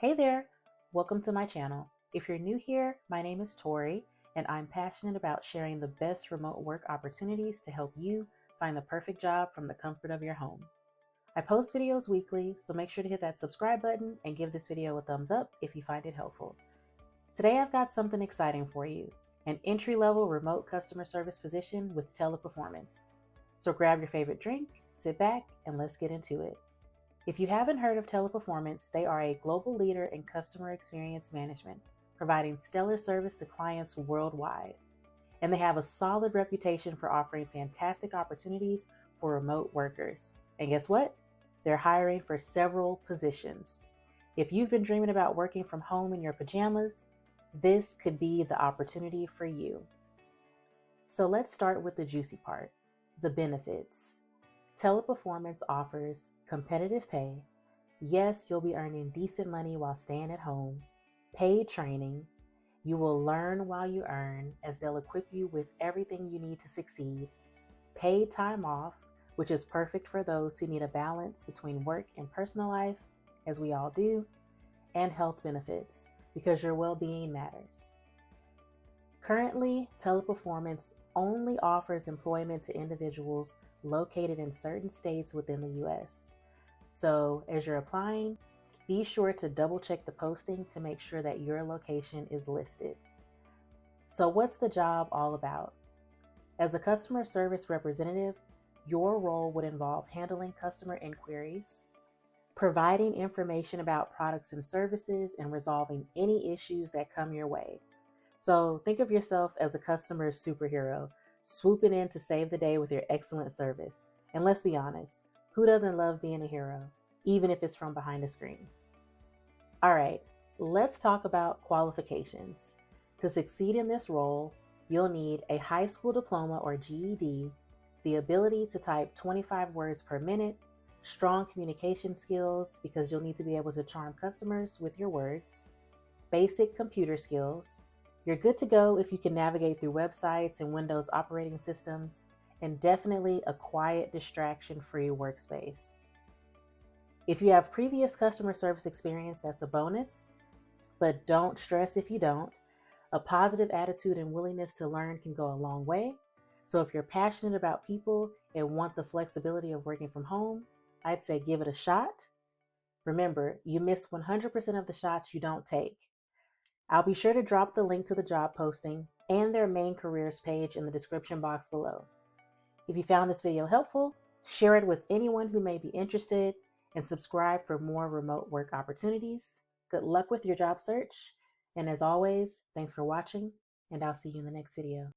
Hey there, welcome to my channel. If you're new here, my name is Tori, and I'm passionate about sharing the best remote work opportunities to help you find the perfect job from the comfort of your home. I post videos weekly, so make sure to hit that subscribe button and give this video a thumbs up if you find it helpful. Today I've got something exciting for you, an entry-level remote customer service position with Teleperformance. So grab your favorite drink, sit back, and let's get into it. If you haven't heard of Teleperformance, they are a global leader in customer experience management, providing stellar service to clients worldwide. And they have a solid reputation for offering fantastic opportunities for remote workers. And guess what? They're hiring for several positions. If you've been dreaming about working from home in your pajamas, this could be the opportunity for you. So let's start with the juicy part, the benefits. Teleperformance offers competitive pay. Yes, you'll be earning decent money while staying at home. Paid training. You will learn while you earn, as they'll equip you with everything you need to succeed. Paid time off, which is perfect for those who need a balance between work and personal life, as we all do. And health benefits, because your well-being matters. Currently, Teleperformance only offers employment to individuals located in certain states within the US. So as you're applying, be sure to double check the posting to make sure that your location is listed. So what's the job all about? As a customer service representative, your role would involve handling customer inquiries, providing information about products and services, and resolving any issues that come your way. So think of yourself as a customer superhero, swooping in to save the day with your excellent service. And let's be honest, who doesn't love being a hero, even if it's from behind a screen? All right, let's talk about qualifications. To succeed in this role, you'll need a high school diploma or GED, the ability to type 25 words per minute, strong communication skills because you'll need to be able to charm customers with your words, basic computer skills. You're good to go if you can navigate through websites and Windows operating systems, and definitely a quiet, distraction-free workspace. If you have previous customer service experience, that's a bonus, but don't stress if you don't. A positive attitude and willingness to learn can go a long way. So if you're passionate about people and want the flexibility of working from home, I'd say give it a shot. Remember, you miss 100% of the shots you don't take. I'll be sure to drop the link to the job posting and their main careers page in the description box below. If you found this video helpful, share it with anyone who may be interested, and subscribe for more remote work opportunities. Good luck with your job search. And as always, thanks for watching, and I'll see you in the next video.